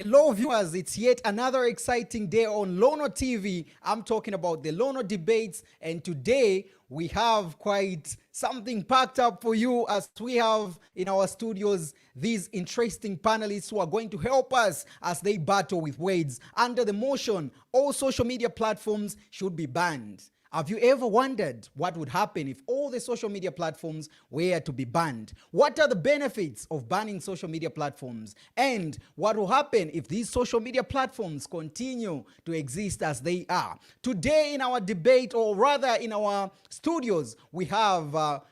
Hello viewers, it's yet another exciting day on Lono TV. I'm talking about the Lono debates, and today we have quite something packed up for you, as we have in our studios these interesting panelists who are going to help us as they battle with words under the motion all social media platforms should be banned. Have you ever wondered what would happen if all the social media platforms were to be banned? What are the benefits of banning social media platforms? And what will happen if these social media platforms continue to exist as they are? Today in our debate, or rather in our studios, we have a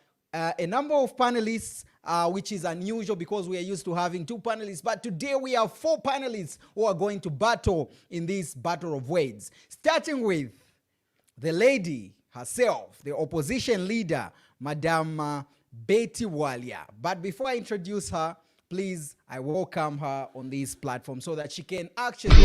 number of panelists, which is unusual because we are used to having two panelists. But today we have four panelists who are going to battle in this battle of words. Starting with the lady herself, the opposition leader, Madam Betty Walia. But before I introduce her, please, I welcome her on this platform so that she can actually...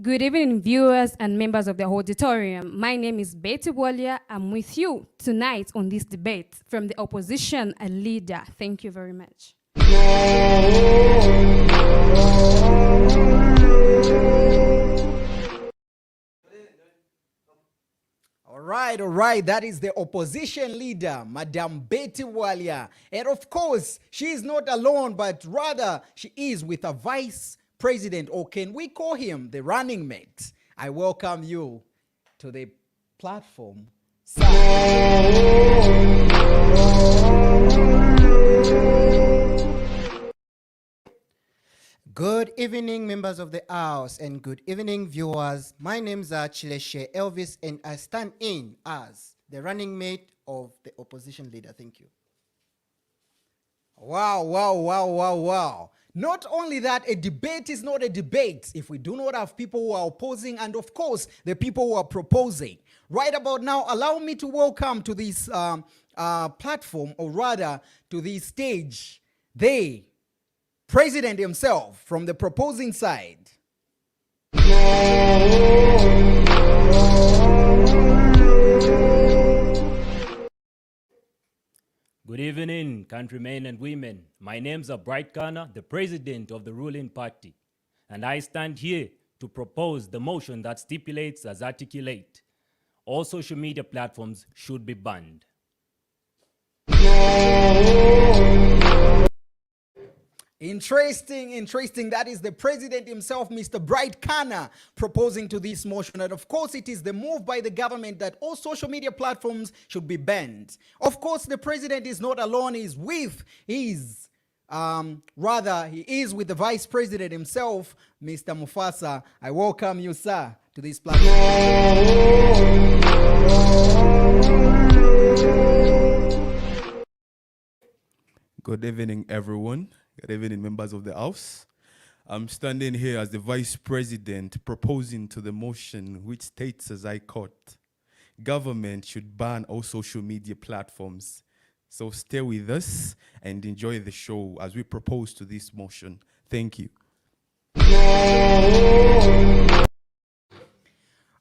Good evening, viewers and members of the auditorium. My name is Betty Walia. I'm with you tonight on this debate from the opposition leader. Thank you very much. All right, that is the opposition leader, Madam Betty Walia. And of course, she is not alone, but rather she is with a vice president, or can we call him the running mate? I welcome you to the platform, sir. Good evening, members of the House, and good evening, viewers. My name is Chileshe Elvis, and I stand in as the running mate of the opposition leader. Thank you. Wow. Not only that, a debate is not a debate if we do not have people who are opposing and, of course, the people who are proposing. Right about now, allow me to welcome to this platform, or rather to this stage, the President himself from the proposing side. Good evening, countrymen and women. My name's Bright Kana, the president of the ruling party, and I stand here to propose the motion that stipulates as articulate: all social media platforms should be banned. Interesting. That is the president himself, Mr. Bright Kana, proposing to this motion. And of course, it is the move by the government that all social media platforms should be banned. Of course, the president is not alone. He's with his, he is with the vice president himself, Mr. Mufasa. I welcome you, sir, to this platform. Good evening, everyone. Good evening, members of the House. I'm standing here as the Vice President proposing to the motion which states, as I quote, government should ban all social media platforms. So stay with us and enjoy the show as we propose to this motion. Thank you.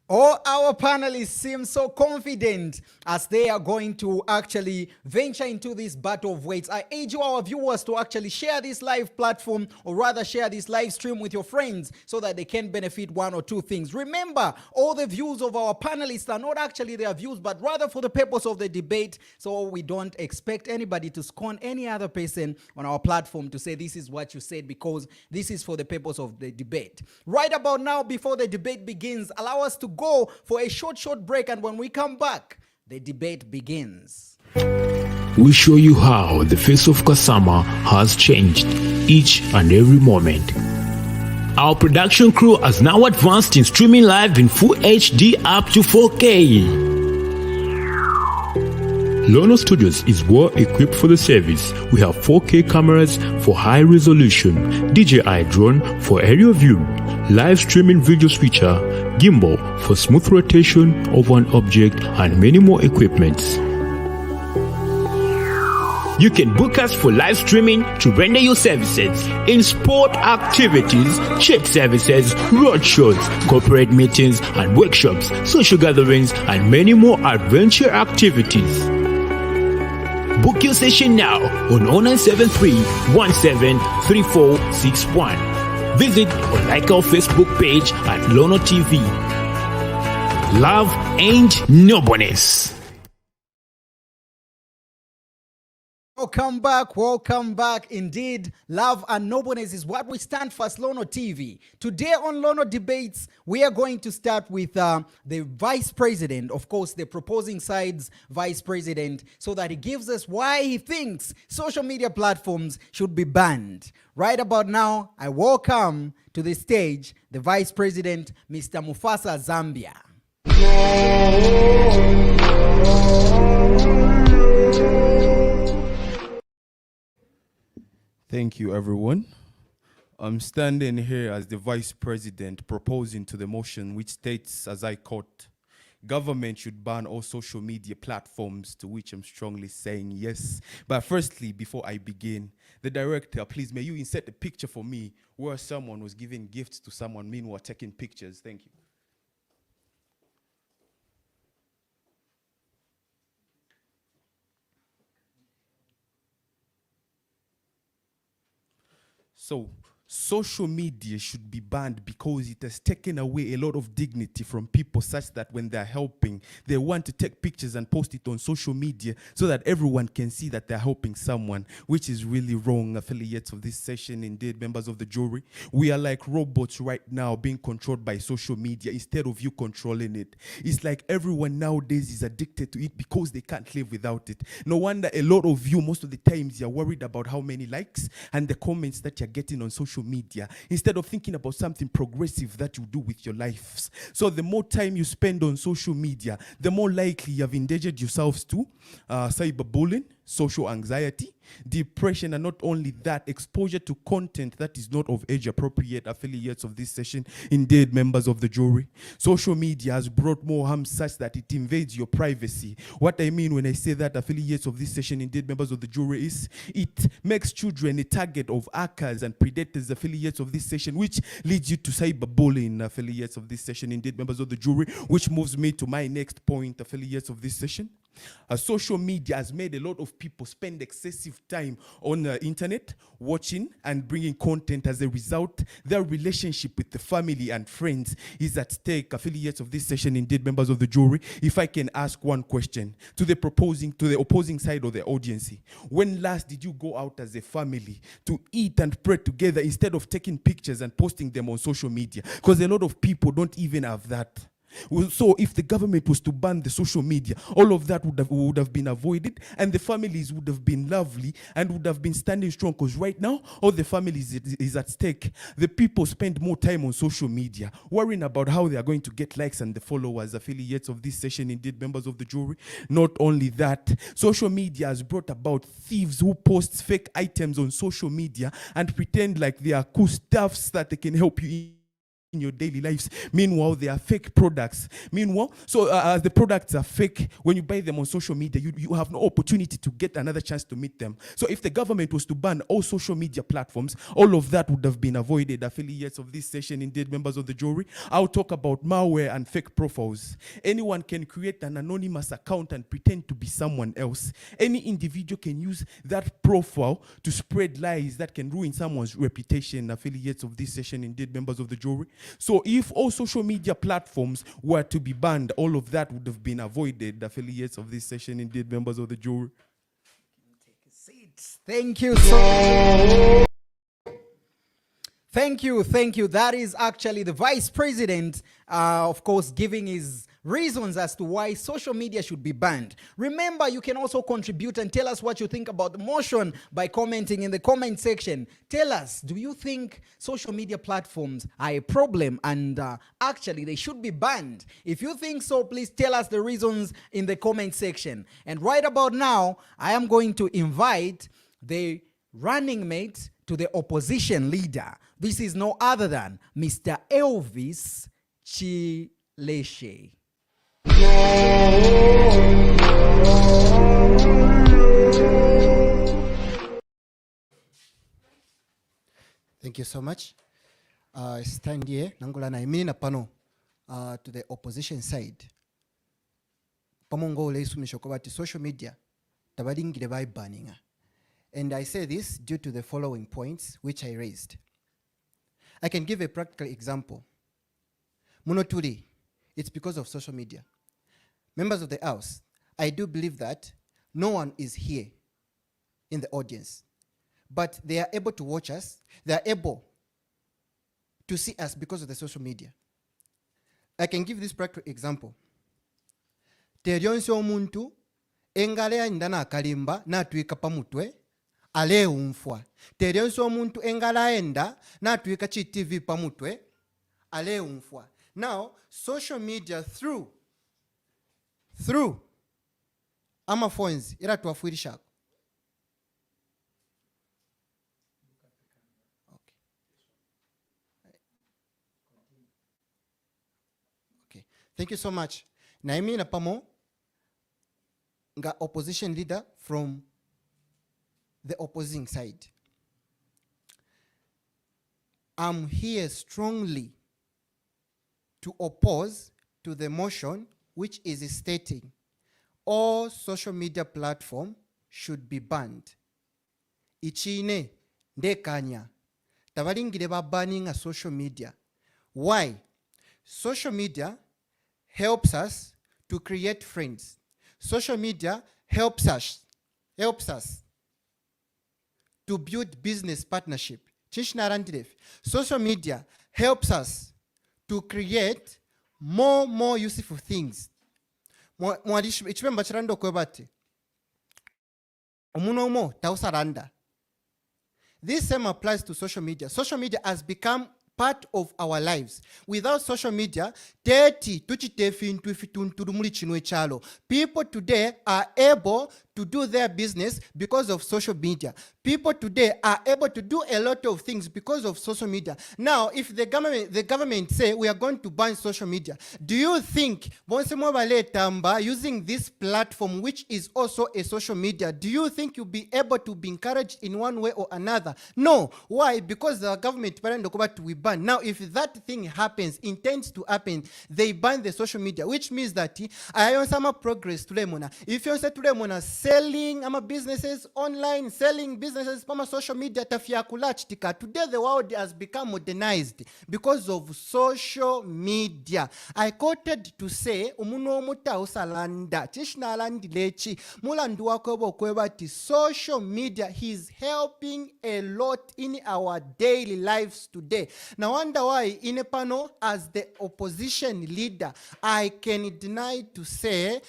All our panelists seem so confident as they are going to actually venture into this battle of words. I urge you, our viewers, to actually share this live platform, or rather share this live stream with your friends so that they can benefit one or two things. Remember, all the views of our panelists are not actually their views, but rather for the purpose of the debate. So we don't expect anybody to scorn any other person on our platform to say this is what you said, because this is for the purpose of the debate. Right about now, before the debate begins, allow us to go for a short break, and when we come back, the debate begins. We show you how the face of Kasama has changed each and every moment. Our production crew has now advanced in streaming live in full HD up to 4K. Lono Studios is well equipped for the service. We have 4K cameras for high resolution, DJI drone for aerial view, live streaming video switcher, gimbal for smooth rotation of an object, and many more equipments. You can book us for live streaming to render your services in sport activities, church services, road shows, corporate meetings and workshops, social gatherings, and many more adventure activities. Book your session now on 0973 173461. Visit or like our Facebook page at Lono TV. Love and nobleness. Welcome back. Indeed, love and nobleness is what we stand for as Lono TV. Today on Lono Debates, we are going to start with the Vice President, of course, the proposing side's Vice President, so that he gives us why he thinks social media platforms should be banned. Right about now, I welcome to the stage the Vice President, Mr. Mufasa Zambia. Thank you, everyone. I'm standing here as the Vice President proposing to the motion which states, as I quote, government should ban all social media platforms, to which I'm strongly saying yes. But firstly, before I begin, the director, please, may you insert a picture for me where someone was giving gifts to someone, meanwhile taking pictures. Thank you. So, social media should be banned because it has taken away a lot of dignity from people, such that when they're helping, they want to take pictures and post it on social media so that everyone can see that they're helping someone, which is really wrong. Affiliates of this session, indeed, members of the jury, we are like robots right now being controlled by social media instead of you controlling it. It's like everyone nowadays is addicted to it because they can't live without it. No wonder a lot of you, most of the times, you're worried about how many likes and the comments that you're getting on social media instead of thinking about something progressive that you do with your lives. So the more time you spend on social media, the more likely you have endangered yourselves to cyberbullying, social anxiety, depression, and not only that, exposure to content that is not of age appropriate. Affiliates of this session, indeed, members of the jury, social media has brought more harm such that it invades your privacy. What I mean when I say that, affiliates of this session, indeed, members of the jury, is it makes children a target of hackers and predators. Affiliates of this session, which leads you to cyberbullying. Affiliates of this session, indeed, members of the jury, which moves me to my next point. Affiliates of this session, social media has made a lot of people spend excessive time on the internet watching and bringing content. As a result, their relationship with the family and friends is at stake. Affiliates of this session, indeed, members of the jury, if I can ask one question to the opposing side of the audience, when last did you go out as a family to eat and pray together instead of taking pictures and posting them on social media? Because a lot of people don't even have that. So if the government was to ban the social media, all of that would have been avoided, and the families would have been lovely and would have been standing strong, because right now all the families is at stake. The people spend more time on social media worrying about how they are going to get likes and the followers. Affiliates of this session, indeed, members of the jury, not only that, social media has brought about thieves who post fake items on social media and pretend like they are cool stuffs that they can help you in your daily lives. Meanwhile, they are fake products. As the products are fake, when you buy them on social media, you have no opportunity to get another chance to meet them. So if the government was to ban all social media platforms, all of that would have been avoided. Affiliates of this session, indeed, members of the jury, I'll talk about malware and fake profiles. Anyone can create an anonymous account and pretend to be someone else. Any individual can use that profile to spread lies that can ruin someone's reputation. Affiliates of this session, indeed, members of the jury. So if all social media platforms were to be banned, all of that would have been avoided. Affiliates of this session, indeed, members of the jury. Take a seat. Thank you so Thank you. That is actually the Vice President, of course, giving his reasons as to why social media should be banned. Remember, you can also contribute and tell us what you think about the motion by commenting in the comment section. Tell us, do you think social media platforms are a problem and actually they should be banned? If you think so, please tell us the reasons in the comment section. And right about now, I am going to invite the running mate to the opposition leader. This is no other than Mr. Elvis Chileshe. Thank you so much. Stand here, Nangula na imini na pano to the opposition side. Pamongo le isumisho kwa social media tabalingire bayibaninga. And I say this due to the following points which I raised. I can give a practical example. Munoturi, it's because of social media. Members of the house, I do believe that no one is here in the audience, but they are able to watch us, they are able to see us because of the social media. I can give this practical example. Terionse omuntu engale yanyinda nakalimba natwika pamutwe aleumfwa. Terionse omuntu engale ayenda natwika chi TV pamutwe aleumfwa. Now, social media through amaphones ira tuwafuirishako. Okay. Thank you so much. Naimi na pamo nga opposition leader from the opposing side. I'm here strongly to oppose to the motion which is stating all social media platform should be banned. Ichine ndekanya tabalingire banning a social media. Why? Social media helps us to create friends. Social media helps us to build business partnership. Social media helps us to create more useful things. Ichimemba chirando kwebate. Omunomo tausaranda. This same applies to social media. Social media has become part of our lives. Without social media, people today are able to do their business because of social media. People today are able to do a lot of things because of social media. Now, if the government say we are going to ban social media, do you think using this platform, which is also a social media, do you think you'll be able to be encouraged in one way or another? No. Why? Because the government we ban. Now, if that thing happens, intends to happen, they ban the social media, which means that I have some progress to them. If you say to them, selling businesses online, selling businesses from social media, today the world has become modernized because of social media. I quoted to say, social media is helping a lot in our daily lives today. Now, wonder why in a panel as the opposition leader, I can deny to say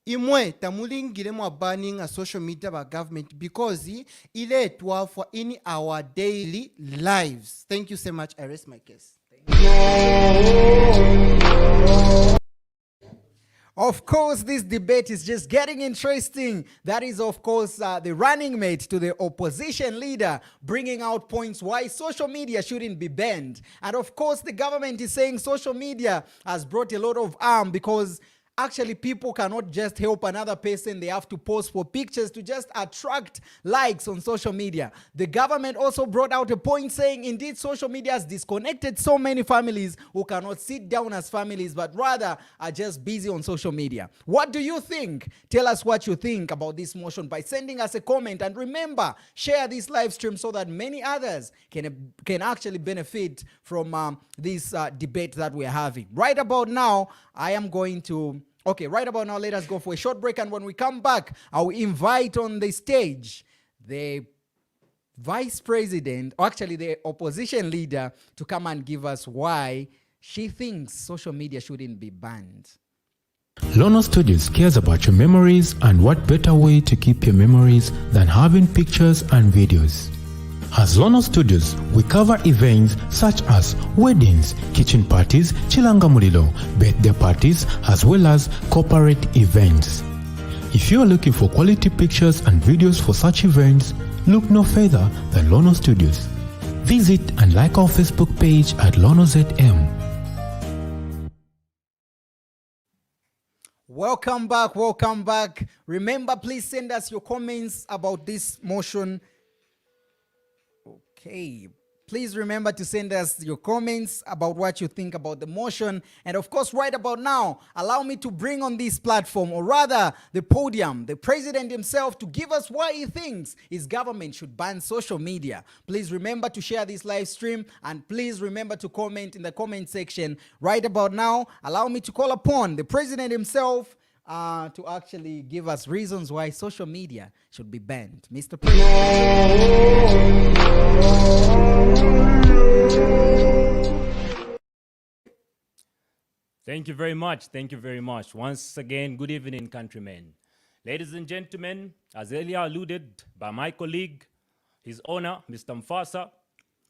imwe tamulingire mwa banning a social media by government because ile etwa for in our daily lives. Thank you so much. I rest my case. Of course, this debate is just getting interesting. That is, of course, the running mate to the opposition leader bringing out points why social media shouldn't be banned. And of course, the government is saying social media has brought a lot of harm because actually people cannot just help another person. They have to post for pictures to just attract likes on social media. The government also brought out a point saying indeed social media has disconnected so many families who cannot sit down as families but rather are just busy on social media. What do you think? Tell us what you think about this motion by sending us a comment, and remember, share this live stream so that many others can actually benefit from this debate that we're having. Right about now, right about now, let us go for a short break. And when we come back, I'll invite on the stage the vice president, or actually the opposition leader, to come and give us why she thinks social media shouldn't be banned. Lono Studios cares about your memories, and what better way to keep your memories than having pictures and videos. As Lono Studios, we cover events such as weddings, kitchen parties, chilanga mulilo, birthday parties, as well as corporate events. If you are looking for quality pictures and videos for such events, look no further than Lono Studios. Visit and like our Facebook page at LonoZM. Welcome back. Remember, please send us your comments about this motion. Okay, Please remember to send us your comments about what you think about the motion. And of course, right about now, allow me to bring on this platform, or rather the podium, the president himself, to give us why he thinks his government should ban social media. Please remember to share this live stream, and please remember to comment in the comment section. Right about now, allow me to call upon the president himself to actually give us reasons why social media should be banned. Mr. President. Thank you very much. Thank you very much. Once again, good evening, countrymen. Ladies and gentlemen, as earlier alluded by my colleague, His Honor, Mr. Mfasa,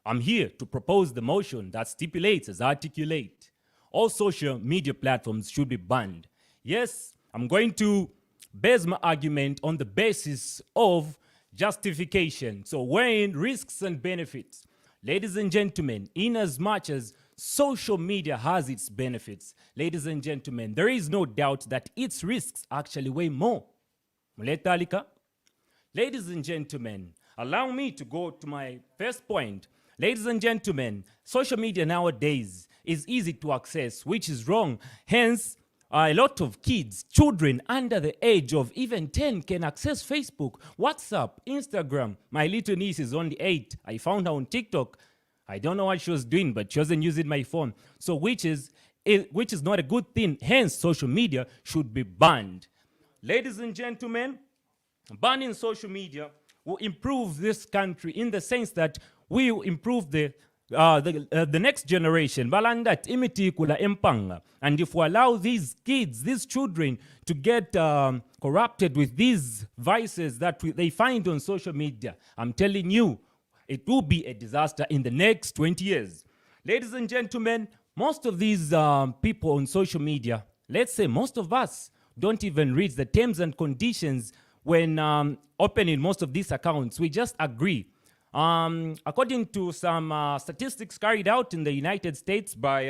I'm here to propose the motion that stipulates as articulate all social media platforms should be banned. Yes, I'm going to base my argument on the basis of justification. So weighing risks and benefits. Ladies and gentlemen, in as much as social media has its benefits, ladies and gentlemen, there is no doubt that its risks actually weigh more. Muletalika? Ladies and gentlemen, allow me to go to my first point. Ladies and gentlemen, social media nowadays is easy to access, which is wrong. Hence, a lot of kids, children under the age of even 10 can access Facebook, WhatsApp, Instagram. My little niece is only 8. I found her on TikTok. I don't know what she was doing, but she wasn't using my phone. So which is not a good thing. Hence, social media should be banned. Ladies and gentlemen, banning social media will improve this country in the sense that we will improve the next generation. Balandat imiti kula empanga. And if we allow these kids, these children, to get corrupted with these vices that they find on social media, I'm telling you, it will be a disaster in the next 20 years. Ladies and gentlemen, most of these people on social media, let's say most of us, don't even read the terms and conditions when opening most of these accounts. We just agree. According to some statistics carried out in the United States by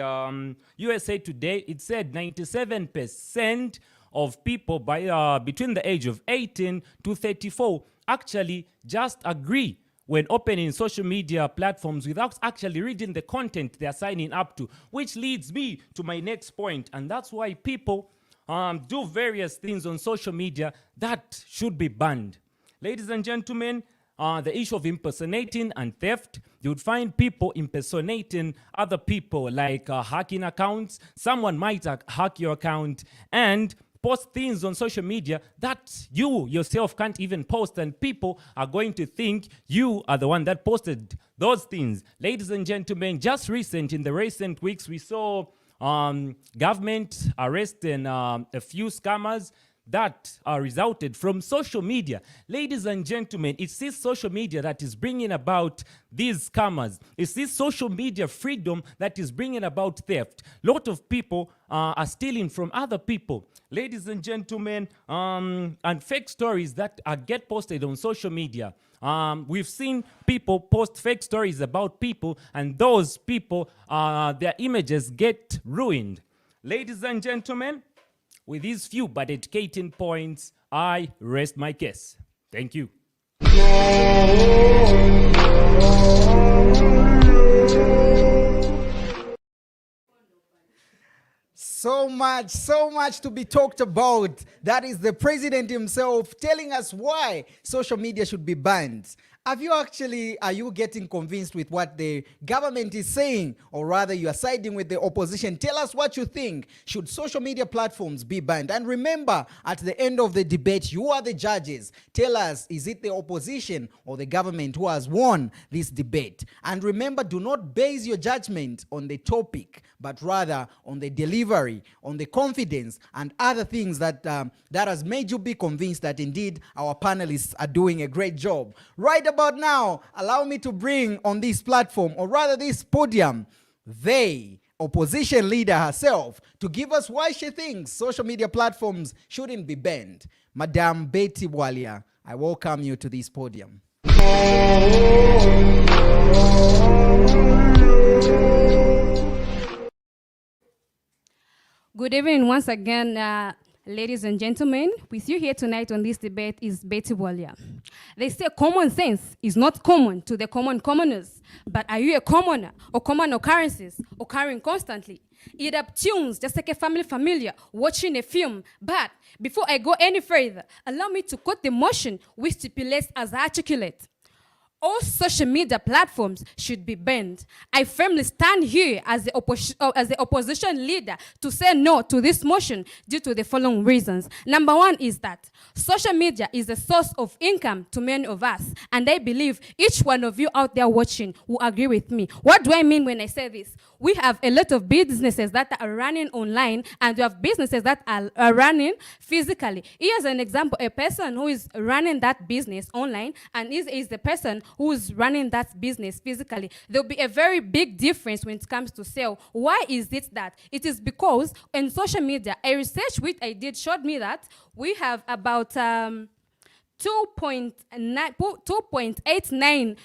USA Today, it said 97% of people between the age of 18 to 34 actually just agree when opening social media platforms without actually reading the content they're signing up to, which leads me to my next point. And that's why people do various things on social media that should be banned. Ladies and gentlemen, the issue of impersonating and theft, you would find people impersonating other people, like hacking accounts. Someone might hack your account and post things on social media that you yourself can't even post, and people are going to think you are the one that posted those things. Ladies and gentlemen, just in the recent weeks, we saw government arresting a few scammers that resulted from social media. Ladies and gentlemen, it's this social media that is bringing about these scammers. It's this social media freedom that is bringing about theft. A lot of people are stealing from other people. Ladies and gentlemen, and fake stories that get posted on social media. We've seen people post fake stories about people, and those people, their images get ruined. Ladies and gentlemen, with these few but educating points, I rest my case. Thank you. So much to be talked about. That is the president himself telling us why social media should be banned. Are you getting convinced with what the government is saying, or rather you are siding with the opposition? Tell us what you think. Should social media platforms be banned? And remember, at the end of the debate, you are the judges. Tell us, is it the opposition or the government who has won this debate? And remember, do not base your judgment on the topic, but rather on the delivery, on the confidence, and other things that has made you be convinced that indeed our panelists are doing a great job. Right about now, allow me to bring on this platform, or rather this podium, the opposition leader herself, to give us why she thinks social media platforms shouldn't be banned. Madam Betty Bwalia, I welcome you to this podium. Good evening once again, Ladies and gentlemen, with you here tonight on this debate is Betty Walia. They say common sense is not common to the commoners, but are you a commoner or common occurrences occurring constantly? It uptunes just like a family familiar watching a film. But before I go any further, allow me to quote the motion which stipulates as articulate. All social media platforms should be banned. I firmly stand here as the opposition leader to say no to this motion due to the following reasons. Number one is that social media is a source of income to many of us, and I believe each one of you out there watching will agree with me. What do I mean when I say this? We have a lot of businesses that are running online, and we have businesses that are running physically. Here's an example: a person who is running that business online and is the person who's running that business physically. There'll be a very big difference when it comes to sale. Why is it that? It is because in social media, a research which I did showed me that we have about 2.89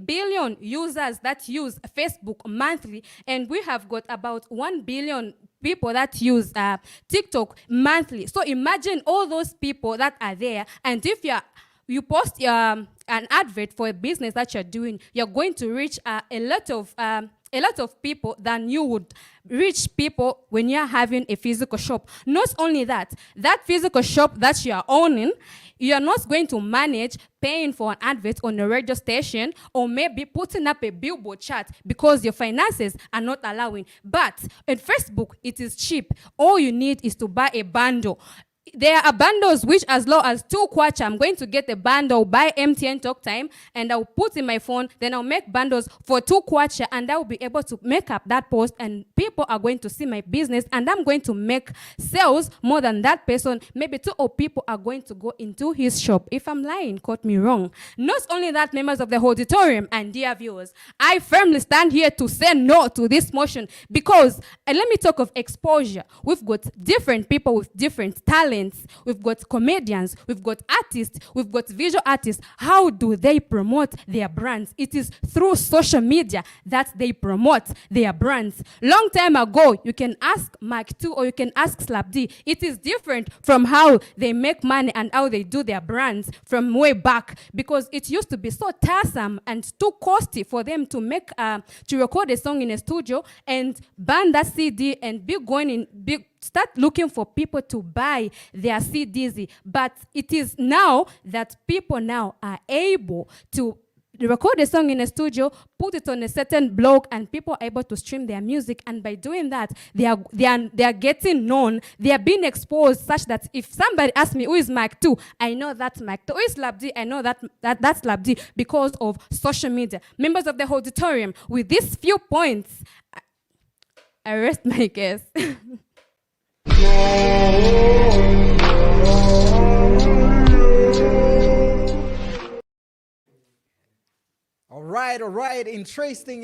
billion users that use Facebook monthly, and we have got about 1 billion people that use TikTok monthly. So imagine all those people that are there, and if you post an advert for a business that you're doing, you're going to reach a lot of people than you would reach people when you're having a physical shop. Not only that, that physical shop that you are owning, you're not going to manage paying for an advert on a radio station or maybe putting up a billboard chart because your finances are not allowing. But at Facebook, it is cheap. All you need is to buy a bundle. There are bundles which as low as 2 kwacha, I'm going to get a bundle, buy MTN talk time, and I'll put in my phone, then I'll make bundles for 2 kwacha, and I will be able to make up that post, and people are going to see my business, and I'm going to make sales more than that person. Maybe 2 or people are going to go into his shop. If I'm lying, quote me wrong. Not only that, members of the auditorium and dear viewers, I firmly stand here to say no to this motion because, and let me talk of exposure. We've got different people with different talents. We've got comedians, we've got artists, we've got visual artists. How do they promote their brands? It is through social media that they promote their brands. Long time ago, you can ask Mark II or you can ask Slap D. It is different from how they make money and how they do their brands from way back, because it used to be so tiresome and too costly for them to make to record a song in a studio and ban that CD and start looking for people to buy their CDs. But it is now that people now are able to record a song in a studio, put it on a certain blog, and people are able to stream their music. And by doing that, they are getting known. They are being exposed such that if somebody asks me who is Mike 2, I know that's Mike 2. Who is Labdi? I know that's Labdi because of social media. Members of the auditorium, with these few points, I rest my case. All right. Interesting.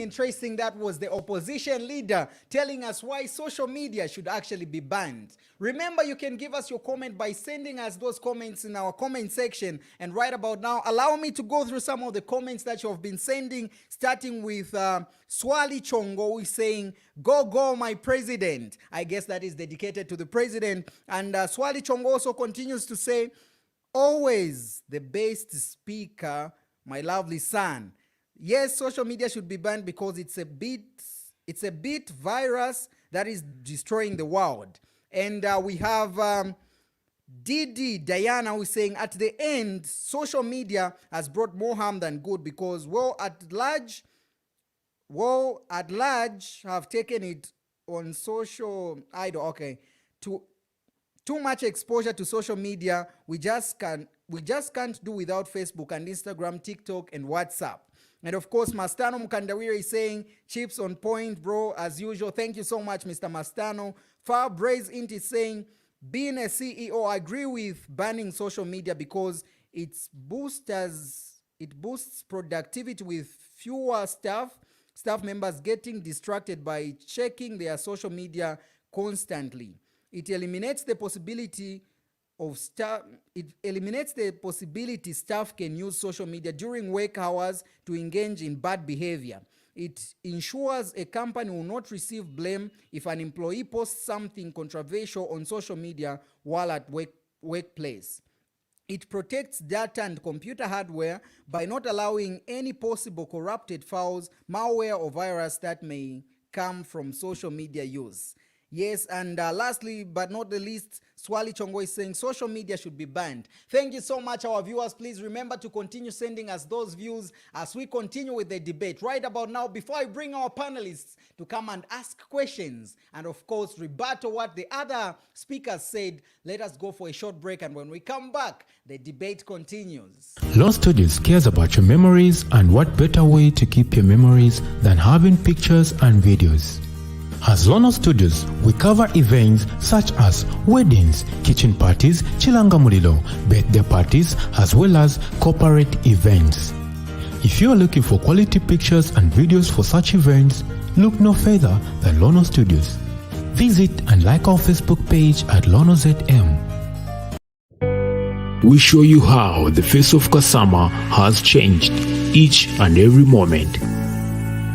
That was the opposition leader telling us why social media should actually be banned. Remember, you can give us your comment by sending us those comments in our comment section. And right about now, allow me to go through some of the comments that you have been sending, starting with Swali Chongo, who is saying, go, my president. I guess that is dedicated to the president. And Swali Chongo also continues to say, always the best speaker, my lovely son. Yes, social media should be banned because it's a bit virus that is destroying the world. And we have Didi Diana, who is saying, at the end, social media has brought more harm than good because at large have taken it on social idol. Okay, too much exposure to social media. We just can't do without Facebook and Instagram, TikTok, and WhatsApp. And of course, Mastano Mukandawira is saying, chips on point, bro, as usual. Thank you so much, Mr. Mastano. Fabraze Int is saying, being a CEO, I agree with banning social media because it boosts productivity with fewer staff members getting distracted by checking their social media constantly. It eliminates the possibility staff can use social media during work hours to engage in bad behavior. It ensures a company will not receive blame if an employee posts something controversial on social media while at workplace. It protects data and computer hardware by not allowing any possible corrupted files, malware, or virus that may come from social media use. Yes, and lastly but not the least, Swali Chongo is saying social media should be banned. Thank you so much, our viewers. Please remember to continue sending us those views as we continue with the debate. Right about now, before I bring our panelists to come and ask questions and, of course, rebuttal what the other speakers said, let us go for a short break. And when we come back, the debate continues. Lono Studios cares about your memories, and what better way to keep your memories than having pictures and videos. As Lono Studios, we cover events such as weddings, kitchen parties, chilanga mulilo, birthday parties, as well as corporate events. If you are looking for quality pictures and videos for such events, look no further than Lono Studios. Visit and like our Facebook page at Lono ZM. We show you how the face of Kasama has changed each and every moment.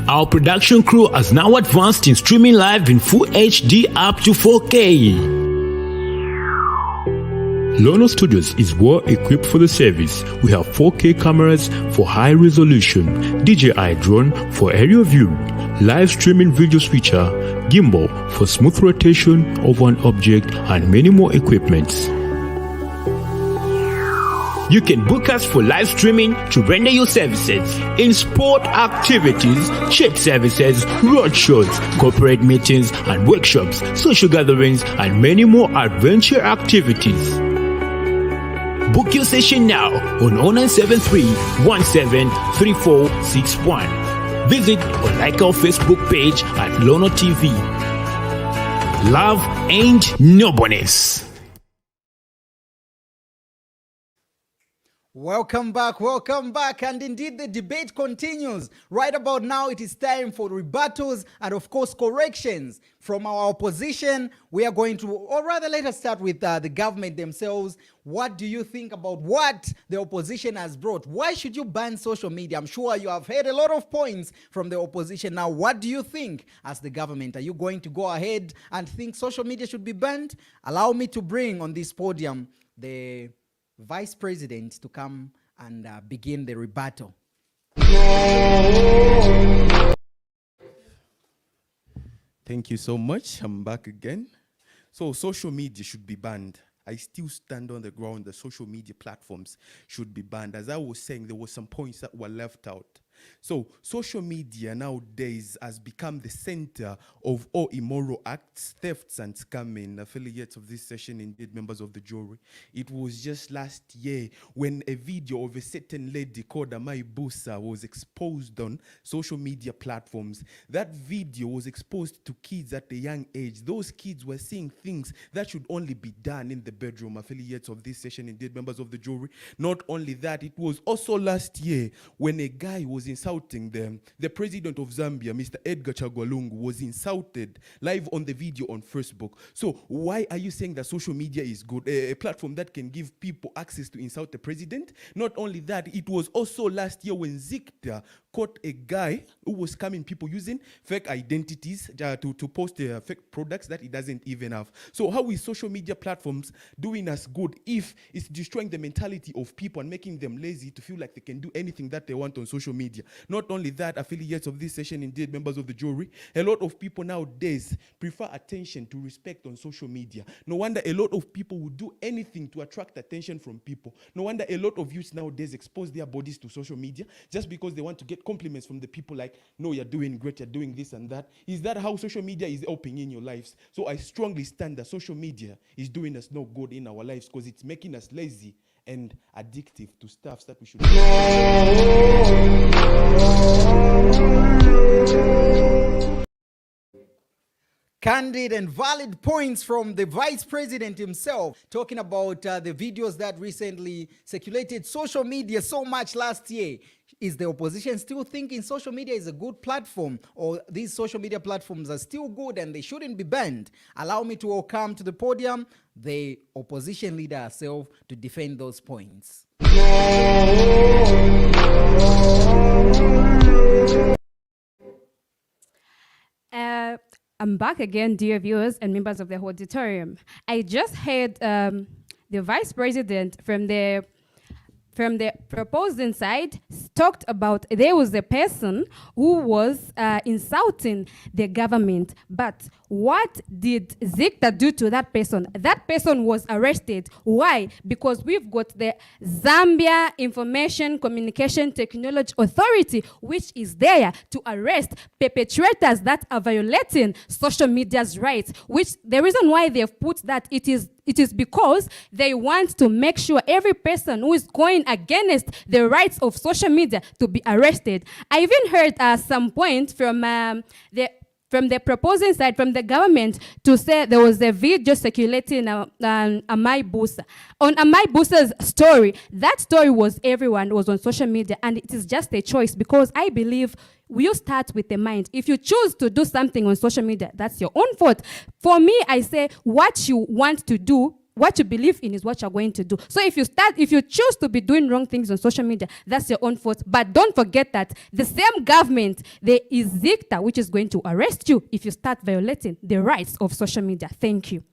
Our production crew has now advanced in streaming live in full HD up to 4K. Lono Studios is well equipped for the service. We have 4K cameras for high resolution, DJI drone for aerial view, live streaming video switcher, gimbal for smooth rotation of an object, and many more equipments. You can book us for live streaming to render your services in sport activities, church services, road shows, corporate meetings and workshops, social gatherings, and many more adventure activities. Book your session now on 0973 173461. Visit or like our Facebook page at Lono TV. Love ain't no bonus. Welcome back, and indeed the debate continues. Right about now, it is time for rebuttals and, of course, corrections from our opposition. We are going to, or rather, let us start with the government themselves. What do you think about what the opposition has brought? Why should you ban social media? I'm sure you have heard a lot of points from the opposition. Now, what do you think as the government? Are you going to go ahead and think social media should be banned? Allow me to bring on this podium the Vice President to come and begin the rebuttal. Thank you so much. I'm back again. So social media should be banned. I still stand on the ground that social media platforms should be banned. As I was saying, there were some points that were left out. So social media nowadays has become the center of all immoral acts, thefts, and scamming. Affiliates of this session, indeed members of the jury. It was just last year when a video of a certain lady called Amai Busa was exposed on social media platforms. That video was exposed to kids at a young age. Those kids were seeing things that should only be done in the bedroom. Affiliates of this session, indeed members of the jury. Not only that, it was also last year when a guy was insulting them. The president of Zambia, Mr. Edgar Chagwalungu, was insulted live on the video on Facebook. So why are you saying that social media is good? A platform that can give people access to insult the president? Not only that, it was also last year when Zikta caught a guy who was scamming people using fake identities to post fake products that he doesn't even have. So how is social media platforms doing us good if it's destroying the mentality of people and making them lazy to feel like they can do anything that they want on social media? Not only that, affiliates of this session, indeed members of the jury, a lot of people nowadays prefer attention to respect on social media. No wonder a lot of people will do anything to attract attention from people. No wonder a lot of youths nowadays expose their bodies to social media just because they want to get compliments from the people like, no, you're doing great, you're doing this and that. Is that how social media is helping in your lives? So I strongly stand that social media is doing us no good in our lives because it's making us lazy and addictive to stuff that we should do. Candid and valid points from the vice president himself, talking about the videos that recently circulated social media so much last year. Is the opposition still thinking social media is a good platform, or these social media platforms are still good and they shouldn't be banned? Allow me to welcome to the podium the opposition leader herself to defend those points. I'm back again, dear viewers and members of the auditorium. I just heard the vice president from the proposing side talked about there was a person who was insulting the government. But what did Zikta do to that person? That person was arrested. Why? Because we've got the Zambia Information Communication Technology Authority, which is there to arrest perpetrators that are violating social media's rights, which the reason why they've put that, it is because they want to make sure every person who is going against the rights of social media to be arrested. I even heard some point from the proposing side, from the government, to say there was a video circulating on Amai Busa. On Amai Busa's story, that story was everyone was on social media, and it is just a choice, because I believe you start with the mind. If you choose to do something on social media, that's your own fault. For me, I say what you want to do, what you believe in is what you're going to do. So if you choose to be doing wrong things on social media, that's your own fault. But don't forget that the same government, there is Zikta, which is going to arrest you if you start violating the rights of social media. Thank you.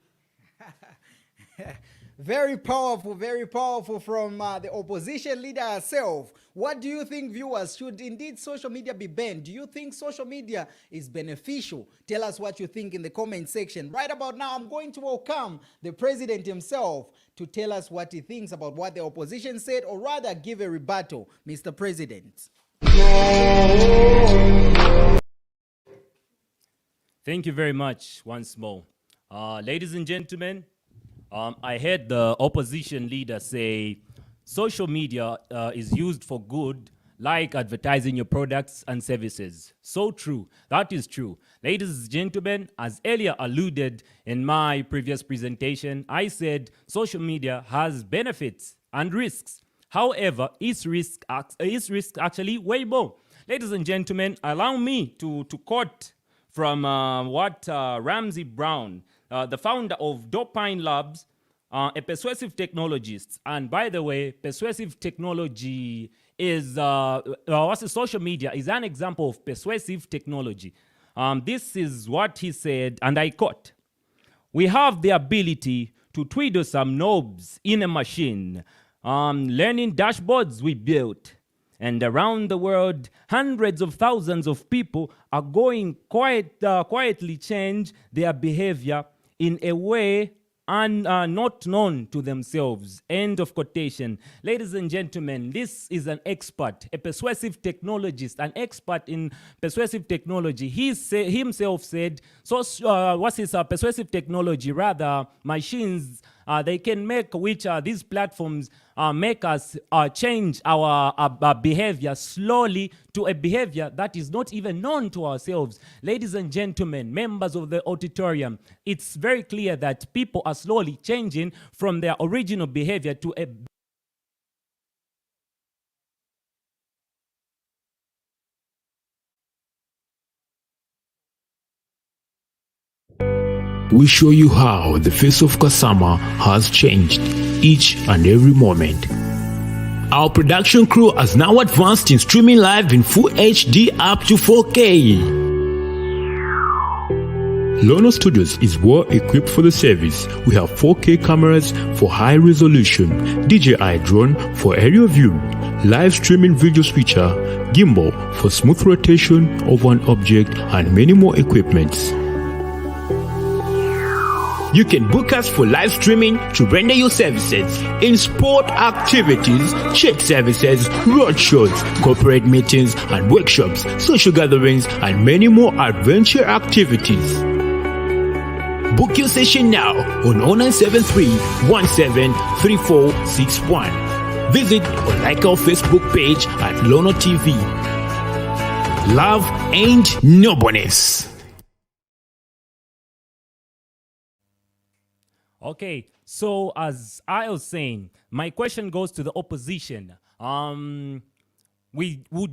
Very powerful from the opposition leader herself. What do you think, viewers? Should indeed social media be banned? Do you think social media is beneficial? Tell us what you think in the comment section. Right about now, I'm going to welcome the president himself to tell us what he thinks about what the opposition said, or rather give a rebuttal. Mr. President. Thank you very much once more. Ladies and gentlemen, I heard the opposition leader say social media is used for good, like advertising your products and services. So true. That is true. Ladies and gentlemen, as earlier alluded in my previous presentation, I said social media has benefits and risks. However, its risk actually way more. Ladies and gentlemen, allow me to quote from what Ramsey Brown, the founder of Dopine Labs, a persuasive technologist. And by the way, persuasive technology is, social media is an example of persuasive technology. This is what he said, and I quote, "We have the ability to twiddle some knobs in a machine, learning dashboards we built. And around the world, hundreds of thousands of people are going quietly change their behavior in a way not known to themselves." End of quotation. Ladies and gentlemen, this is an expert, a persuasive technologist, an expert in persuasive technology. He himself said, what is persuasive technology? Rather, machines they can make, which these platforms make us change our behavior slowly to a behavior that is not even known to ourselves. Ladies and gentlemen, members of the auditorium, it's very clear that people are slowly changing from their original behavior to a We show you how the face of Kasama has changed each and every moment. Our production crew has now advanced in streaming live in full HD up to 4K. Lono Studios is well equipped for the service. We have 4K cameras for high resolution, DJI drone for aerial view, live streaming video switcher, gimbal for smooth rotation of an object, and many more equipments. You can book us for live streaming to render your services in sport activities, church services, road shows, corporate meetings and workshops, social gatherings, and many more adventure activities. Book your session now on 0973-173461. Visit or like our Facebook page at Lono TV. Love ain't no bonus. Okay, so as I was saying, my question goes to the opposition. Would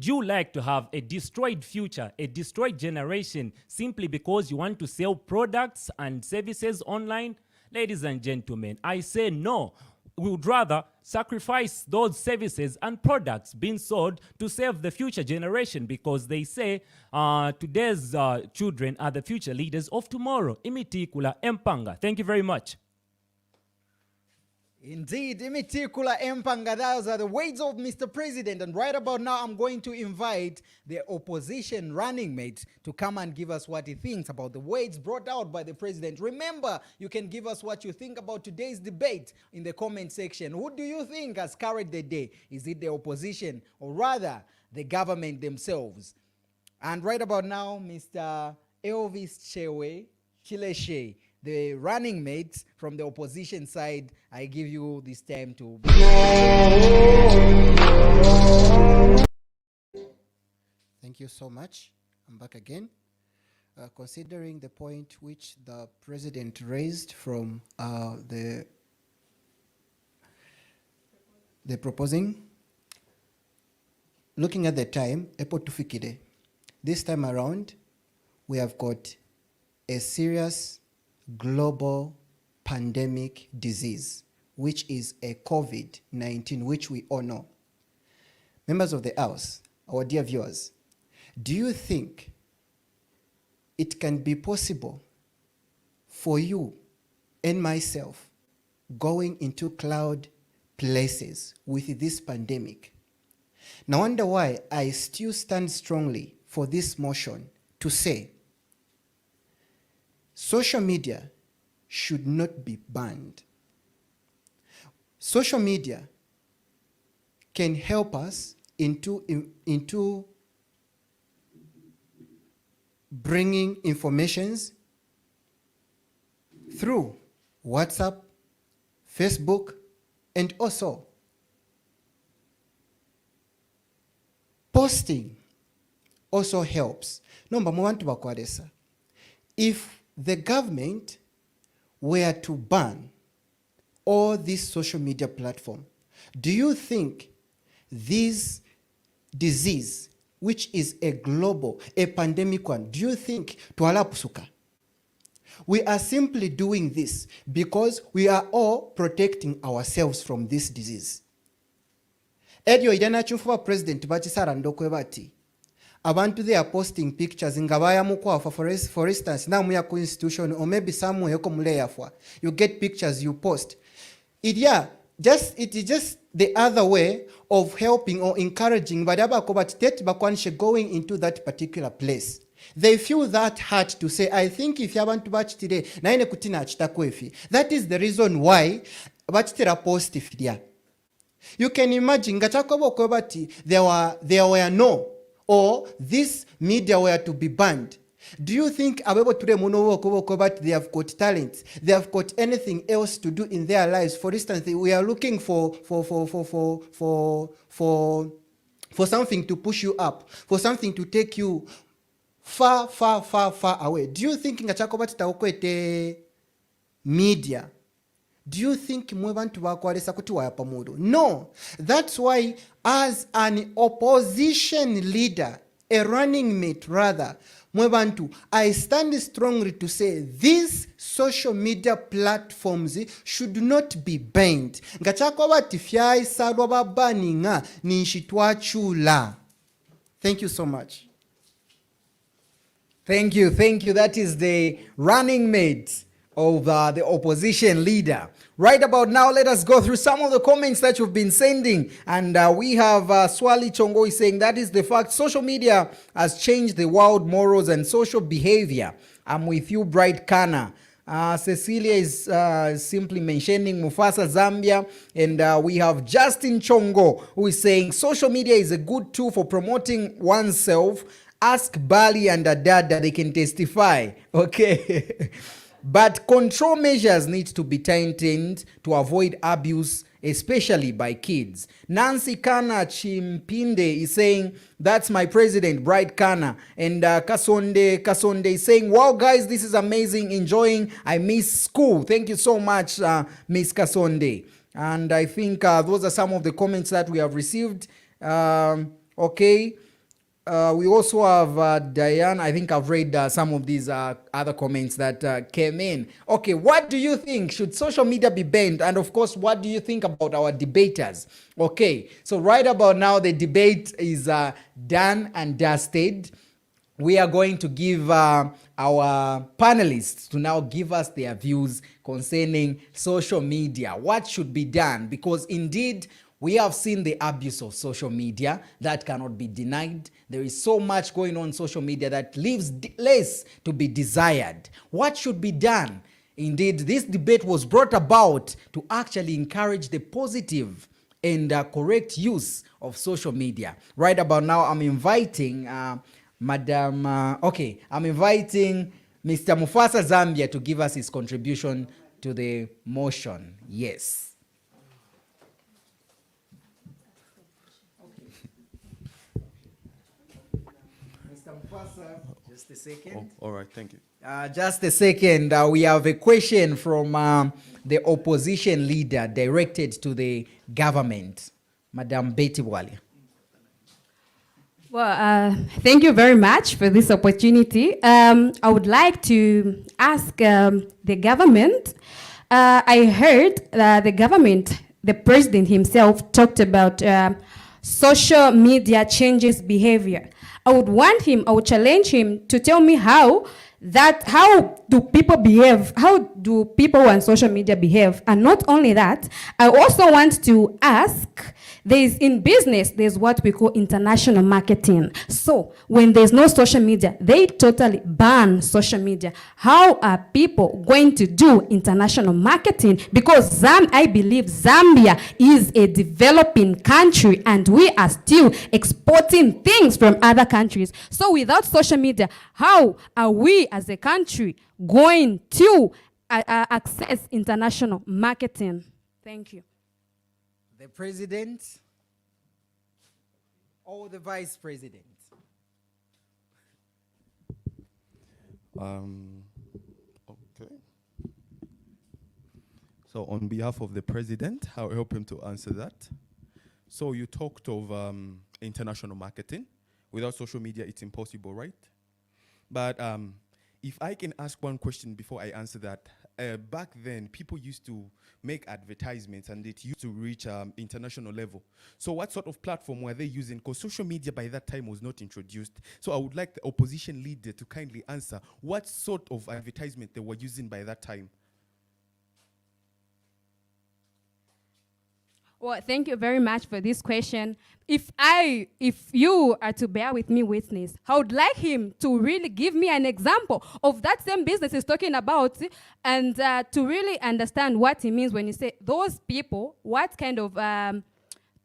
you like to have a destroyed future, a destroyed generation, simply because you want to sell products and services online? Ladies and gentlemen, I say no. we would rather sacrifice those services and products being sold to save the future generation, because they say today's children are the future leaders of tomorrow. Imitikula Empanga. Thank you very much. Indeed, Imitikula Empanga, those are the words of Mr. President. And right about now, I'm going to invite the opposition running mate to come and give us what he thinks about the words brought out by the president. Remember, you can give us what you think about today's debate in the comment section. Who do you think has carried the day? Is it the opposition or rather the government themselves? And right about now, Mr. Elvis Chileshe, the running mate from the opposition side, I give you this time to... Thank you so much. I'm back again. Considering the point which the president raised from the proposing, looking at the time, this time around, we have got a serious global pandemic disease, which is a COVID-19, which we all know. Members of the House, our dear viewers, do you think it can be possible for you and myself going into cloud places with this pandemic? Now, I wonder why I still stand strongly for this motion to say social media should not be banned. Social media can help us into bringing informations through WhatsApp, Facebook, and also posting also helps. Nomba mubantu bakwadesa. If the government were to ban all these social media platforms, do you think this disease, which is a global, a pandemic one, do you think twala pusuka? We are simply doing this because we are all protecting ourselves from this disease. Edio idana chumfuwa president bachisara ndokwe bati. Abantu they are posting pictures in Gabaya Mukwafa, for instance, now we are institution or maybe somewhere you get pictures you post. It is just the other way of helping or encouraging going into that particular place. They feel that hard to say, I think if you want to watch today, that is the reason why post you can imagine there were no, or this media were to be banned. Do you think they have got talent? They have got anything else to do in their lives? For instance, we are looking for something to push you up, for something to take you far away. Do you think media? Do you think no? That's why as an opposition leader, a running mate rather, I stand strongly to say these social media platforms should not be banned. Thank you so much. Thank you. That is the running mate of the opposition leader. Right about now, let us go through some of the comments that you've been sending. And we have Swali Chongoi saying that is the fact. Social media has changed the world morals and social behavior. I'm with you, Bright Kana. Cecilia is simply mentioning Mufasa, Zambia. And we have Justin Chongo, who is saying social media is a good tool for promoting oneself. Ask Bali and Adada, they can testify. Okay. But control measures need to be tightened to avoid abuse, especially by kids. Nancy Kana Chimpinde is saying, that's my president, Bright Kana. And Kasonde is saying, wow, guys, this is amazing, enjoying. I miss school. Thank you so much, Miss Kasonde. And I think those are some of the comments that we have received. Okay. We also have Diane. I think I've read some of these other comments that came in. Okay, what do you think? Should social media be banned? And of course, what do you think about our debaters? Okay, so right about now, the debate is done and dusted. We are going to give our panelists to now give us their views concerning social media. What should be done? Because indeed, we have seen the abuse of social media that cannot be denied. There is so much going on social media that leaves less to be desired. What should be done? Indeed, this debate was brought about to actually encourage the positive and correct use of social media. Right about now, I'm inviting I'm inviting Mr. Mufasa Zambia to give us his contribution to the motion. Yes. Mr. Mufasa, just a second. All right, thank you. Just a second. We have a question from the opposition leader directed to the government, Madam Betty Wali. Well, thank you very much for this opportunity. I would like to ask the government. I heard the government, the president himself, talked about social media changes behavior. I would challenge him to tell me how do people behave, how do people on social media behave? And not only that, I also want to ask, in business, there's what we call international marketing. So when there's no social media, they totally ban social media. How are people going to do international marketing? Because I believe Zambia is a developing country and we are still exporting things from other countries. So without social media, how are we as a country going to access international marketing? Thank you. The president or the vice president? Okay. So on behalf of the president, I'll help him to answer that. So you talked of international marketing. Without social media, it's impossible, right? But if I can ask one question before I answer that, back then, people used to make advertisements and it used to reach international level. So what sort of platform were they using? Because social media by that time was not introduced. So I would like the opposition leader to kindly answer what sort of advertisement they were using by that time. Well, thank you very much for this question. If you are to bear with me witness, I would like him to really give me an example of that same business he's talking about and to really understand what he means when he say those people, what kind of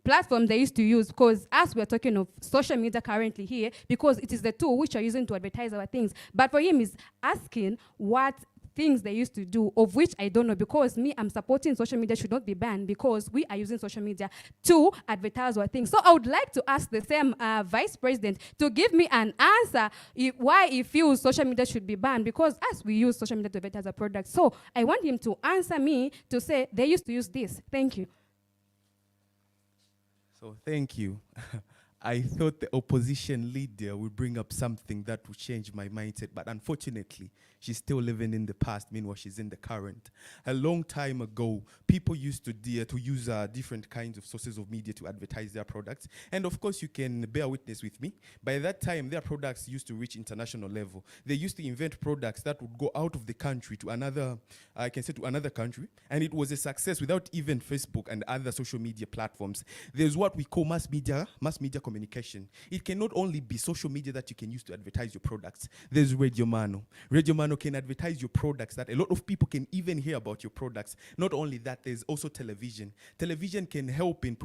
platform they used to use, because as we're talking of social media currently here, because it is the tool which are using to advertise our things. But for him, he's asking what things they used to do, of which I don't know, because me, I'm supporting social media should not be banned because we are using social media to advertise our things. So I would like to ask the same vice president to give me an answer why he feels social media should be banned, because as we use social media to advertise our products. So I want him to answer me to say they used to use this. Thank you. So thank you. I thought the opposition leader would bring up something that would change my mindset, but unfortunately, she's still living in the past, meanwhile she's in the current. A long time ago, people used to use different kinds of sources of media to advertise their products. And of course, you can bear witness with me. By that time, their products used to reach international level. They used to invent products that would go out of the country to another, I can say to another country, and it was a success without even Facebook and other social media platforms. There's what we call mass media communication. It can not only be social media that you can use to advertise your products. There's Radio Mano. Radio Mano can advertise your products that a lot of people can even hear about your products. Not only that, there's also television. Television can help in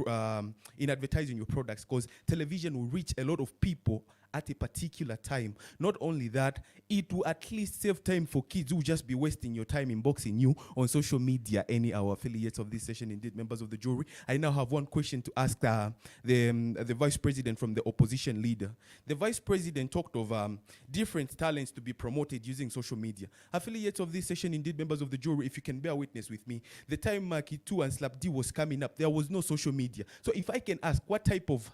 advertising your products because television will reach a lot of people at a particular time. Not only that, it will at least save time for kids who will just be wasting your time inboxing you on social media. Any our affiliates of this session, indeed members of the jury. I now have one question to ask the vice president from the opposition leader. The vice president talked of different talents to be promoted using social media. Affiliates of this session, indeed members of the jury, if you can bear witness with me, the time Kitu and Slap D was coming up, there was no social media. So if I can ask, what type of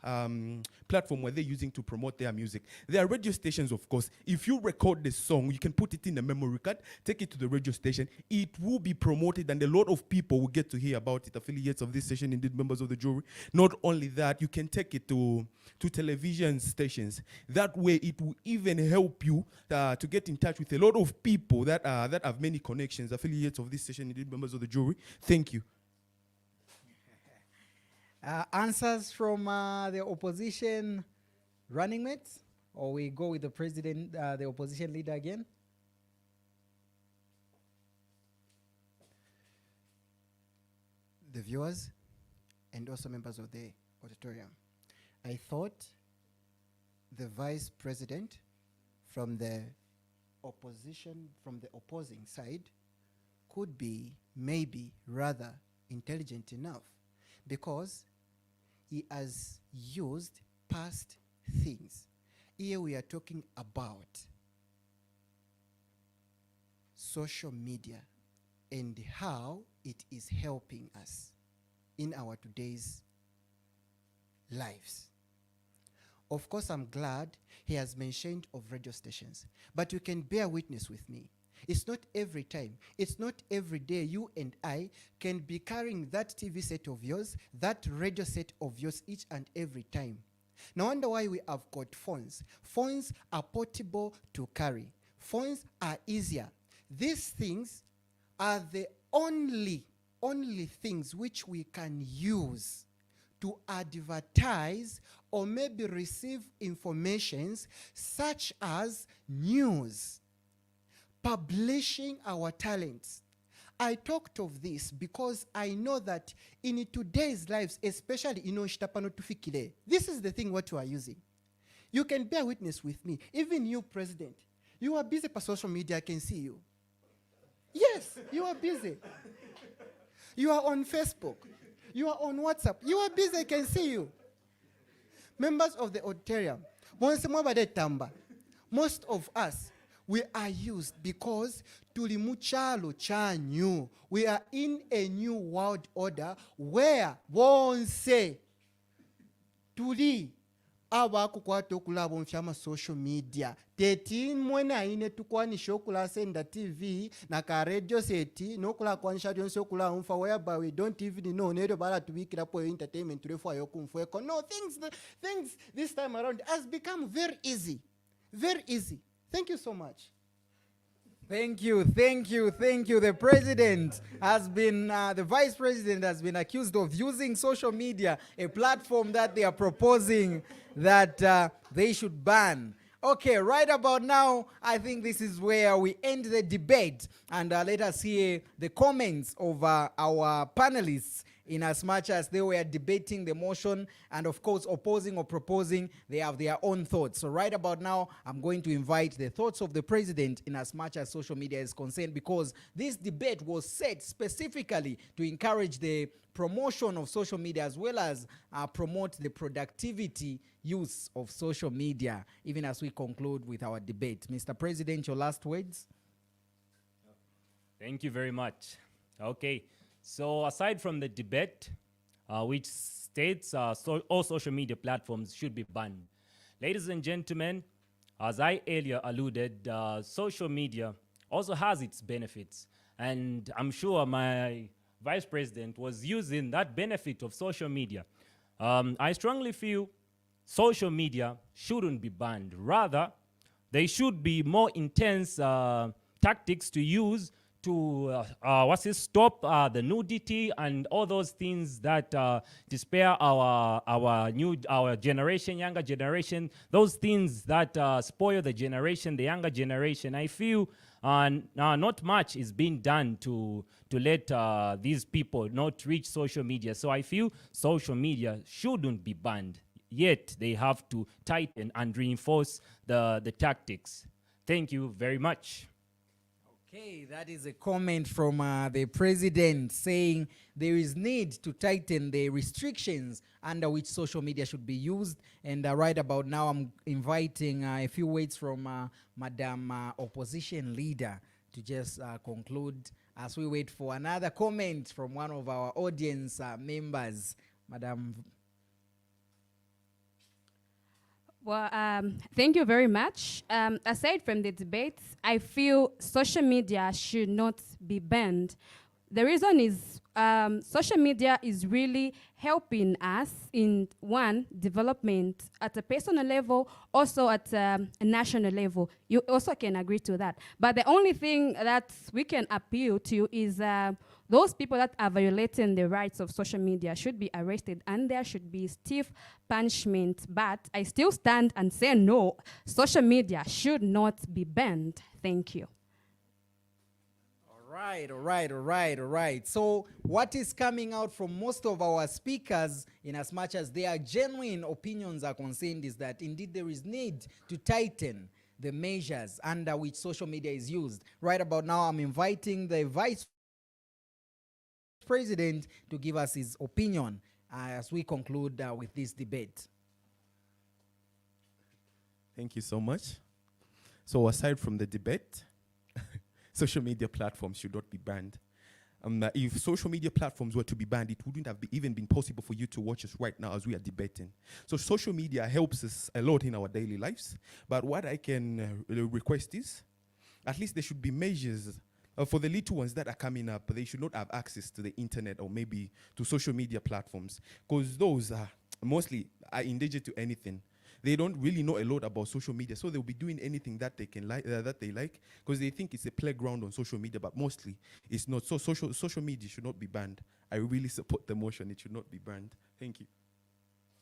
platform were they using to promote their music? music. There are radio stations, of course. If you record the song, you can put it in a memory card, take it to the radio station. It will be promoted, and a lot of people will get to hear about it. Affiliates of this station, indeed members of the jury. Not only that, you can take it to television stations. That way, it will even help you to get in touch with a lot of people that have many connections. Affiliates of this station, indeed members of the jury. Thank you. Answers from the opposition running mates, or we go with the president, the opposition leader again? The viewers and also members of the auditorium, I thought the vice president from the opposition, from the opposing side, could be maybe rather intelligent enough, because he has used past things. Here we are talking about social media and how it is helping us in our today's lives. Of course, I'm glad he has mentioned of radio stations, but you can bear witness with me. It's not every time, it's not every day you and I can be carrying that TV set of yours, that radio set of yours each and every time. No wonder why we have got phones. Phones are portable to carry. Phones are easier. These things are the only things which we can use to advertise or maybe receive informations such as news, publishing our talents. I talked of this because I know that in today's lives, especially in Oshitapanotufikile, this is the thing what you are using. You can bear witness with me. Even you, President, you are busy for social media, I can see you. Yes, you are busy. You are on Facebook. You are on WhatsApp. You are busy, I can see you. Members of the auditorium, most of us, we are used because tuli muchalo chanyu. We are in a new world order where wonse tuli aba kukwata okulaba onfyama social media. Tetin mwena ine tukwanisha okula senda TV na ka radio seti nokula kwanisha yonse okula umfa whereby we don't even know nero bala tubikira po entertainment tulefu ayokumfweko. No, things this time around has become very easy. Very easy. Thank you so much. Thank you. The president has been, the vice president has been accused of using social media, a platform that they are proposing that they should ban. Okay, right about now, I think this is where we end the debate, and let us hear the comments of our panelists, in as much as they were debating the motion and of course opposing or proposing, they have their own thoughts. So right about now, I'm going to invite the thoughts of the president in as much as social media is concerned, because this debate was set specifically to encourage the promotion of social media as well as promote the productivity use of social media, even as we conclude with our debate. Mr. President, your last words? Thank you very much. Okay. So aside from the debate, which states all social media platforms should be banned, ladies and gentlemen, as I earlier alluded, social media also has its benefits. And I'm sure my vice president was using that benefit of social media. I strongly feel social media shouldn't be banned. Rather, they should be more intense tactics to use to stop the nudity and all those things that despair our generation, younger generation, those things that spoil the generation, the younger generation. I feel not much is being done to let these people not reach social media. So I feel social media shouldn't be banned, yet they have to tighten and reinforce the tactics. Thank you very much. Okay, that is a comment from the president saying there is need to tighten the restrictions under which social media should be used. And right about now, I'm inviting a few words from Madam Opposition Leader to just conclude as we wait for another comment from one of our audience members. Madam. Well, thank you very much. Aside from the debates, I feel social media should not be banned. The reason is social media is really helping us in one, development at a personal level, also at a national level. You also can agree to that. But the only thing that we can appeal to is those people that are violating the rights of social media should be arrested and there should be stiff punishment. But I still stand and say no, social media should not be banned. Thank you. All right. So, what is coming out from most of our speakers, in as much as their genuine opinions are concerned, is that indeed there is need to tighten the measures under which social media is used. Right about now, I'm inviting the Vice President to give us his opinion as we conclude with this debate. Thank you so much. So aside from the debate, social media platforms should not be banned. If social media platforms were to be banned, it wouldn't have even been possible for you to watch us right now as we are debating. So social media helps us a lot in our daily lives. But what I can request is, at least there should be measures for the little ones that are coming up. They should not have access to the internet or maybe to social media platforms, because those are mostly endangered to anything. They don't really know a lot about social media, so they'll be doing anything that they can that they like, because they think it's a playground on social media, but mostly it's not. So social media should not be banned. I really support the motion. It should not be banned. Thank you.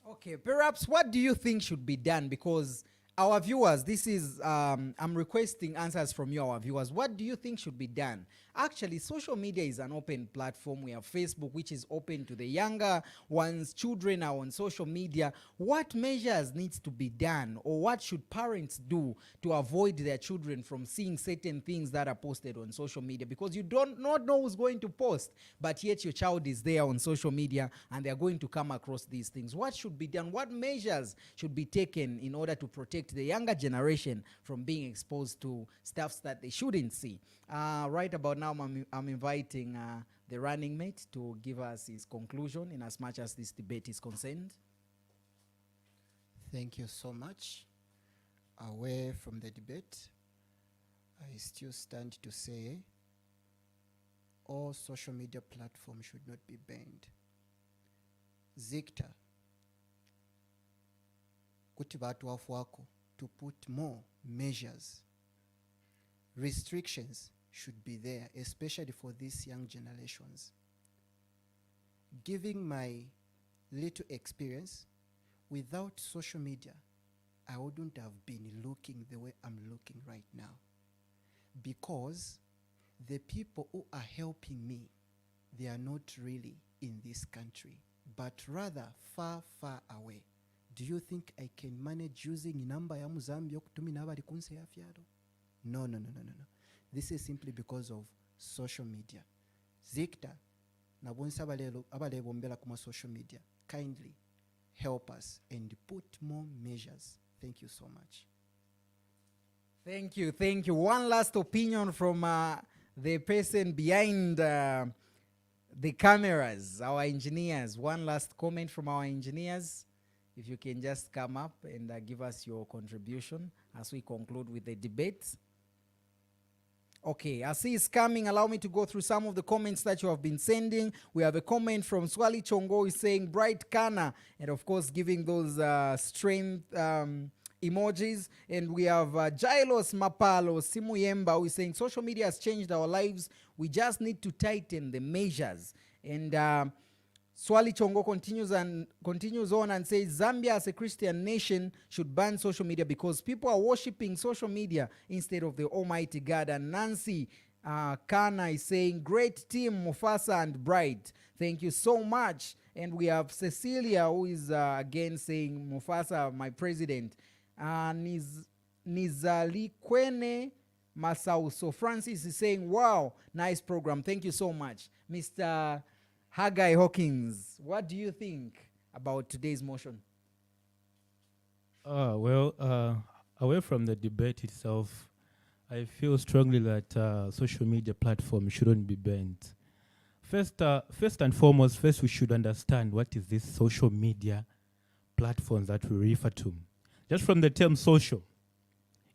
Okay, perhaps what do you think should be done? Because our viewers, this is, I'm requesting answers from you, our viewers. What do you think should be done? Actually, social media is an open platform. We have Facebook, which is open to the younger ones. Children are on social media. What measures needs to be done, or what should parents do to avoid their children from seeing certain things that are posted on social media? Because you don't not know who's going to post, but yet your child is there on social media and they're going to come across these things. What should be done? What measures should be taken in order to protect the younger generation from being exposed to stuffs that they shouldn't see? Right about now, I'm inviting the running mate to give us his conclusion in as much as this debate is concerned. Thank you so much. Away from the debate, I still stand to say all social media platforms should not be banned. Zikta, kuti batu wafu wako to put more measures. Restrictions should be there, especially for these young generations. Giving my little experience, without social media, I wouldn't have been looking the way I'm looking right now. Because the people who are helping me, they are not really in this country, but rather far, far away. Do you think I can manage using number ya Muzambia kutumina abali kunse ya fiado? No. This is simply because of social media. Zikta, na bonsa abale bombela kuma social media, kindly help us and put more measures. Thank you so much. Thank you. One last opinion from the person behind the cameras, our engineers. One last comment from our engineers. If you can just come up and give us your contribution as we conclude with the debate. Okay, as he is coming, allow me to go through some of the comments that you have been sending. We have a comment from Swali Chongo who is saying bright Kana, and of course giving those strength emojis. And we have Jailos Mapalo Simuyemba who is saying social media has changed our lives. We just need to tighten the measures. And Swali Chongo continues on and says Zambia as a Christian nation should ban social media because people are worshipping social media instead of the Almighty God. And Nancy Kana is saying great team Mufasa and Bright. Thank you so much. And we have Cecilia who is again saying Mufasa, my president. Nizalikwene Masau. So Francis is saying wow, nice program. Thank you so much. Mr. Haggai Hawkins, what do you think about today's motion? Away from the debate itself, I feel strongly that social media platforms shouldn't be banned. First and foremost, we should understand what is this social media platforms that we refer to. just from the term social.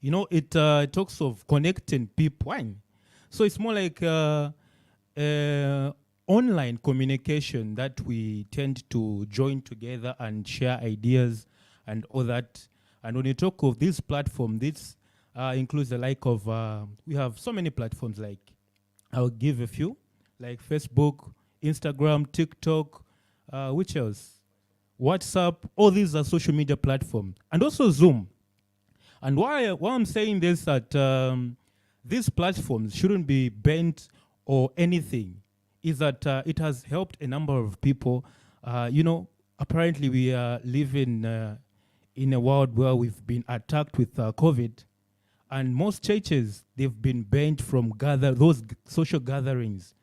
You know, it talks of connecting people. So it's more like online communication that we tend to join together and share ideas and all that. And when you talk of this platform, this includes the like of, we have so many platforms, like I'll give a few, like Facebook, Instagram, TikTok, which else? WhatsApp, all these are social media platforms. And also Zoom. And why I'm saying this, that these platforms shouldn't be banned or anything, is that it has helped a number of people. You know, apparently we are living in a world where we've been attacked with COVID, and most churches, they've been banned from those social gatherings.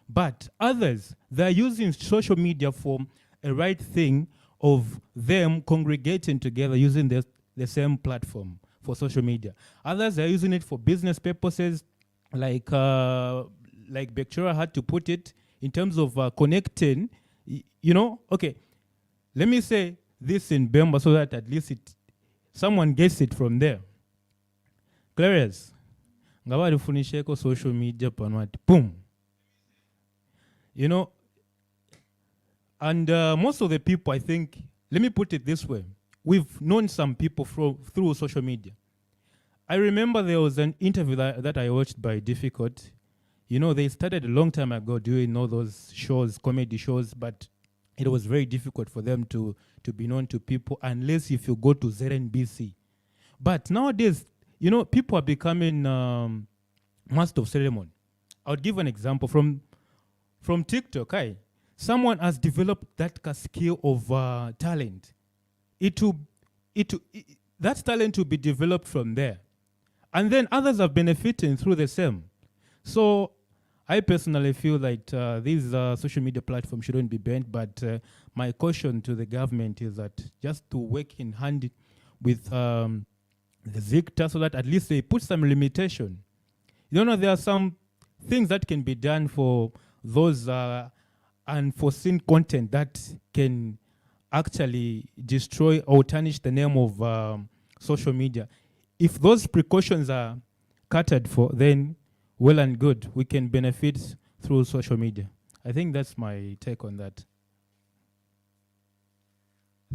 But others, they're using social media for a right thing of them congregating together using the same platform for social media. Others are using it for business purposes, like Bectura had to put it, in terms of connecting, you know. Okay, let me say this in Bemba so that at least someone gets it from there. Clarius, ngabali funisheko social media panwati, boom. You know, and most of the people, I think, let me put it this way, we've known some people through social media. I remember there was an interview that I watched by Difficult. You know, they started a long time ago doing all those shows, comedy shows, but it was very difficult for them to be known to people unless if you go to ZNBC. But nowadays, you know, people are becoming master of ceremony. I would give an example from TikTok. Someone has developed that skill of talent. That talent will be developed from there. And then others are benefiting through the same. So I personally feel like these social media platforms shouldn't be banned, but my caution to the government is that just to work in hand with the ZICTA so that at least they put some limitation. You know, there are some things that can be done for those unforeseen content that can actually destroy or tarnish the name of social media. If those precautions are catered for, then well and good, we can benefit through social media. I think that's my take on that.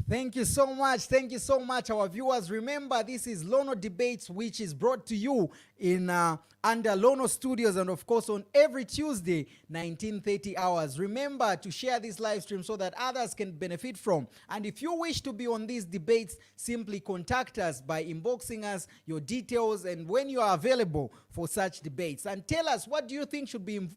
Thank you so much. Thank you so much, our viewers. Remember, this is Lono Debates, which is brought to you in under Lono Studios, and of course on every Tuesday, 19:30 hours. Remember to share this live stream so that others can benefit from. And if you wish to be on these debates, simply contact us by inboxing us your details and when you are available for such debates. And tell us, what do you think should be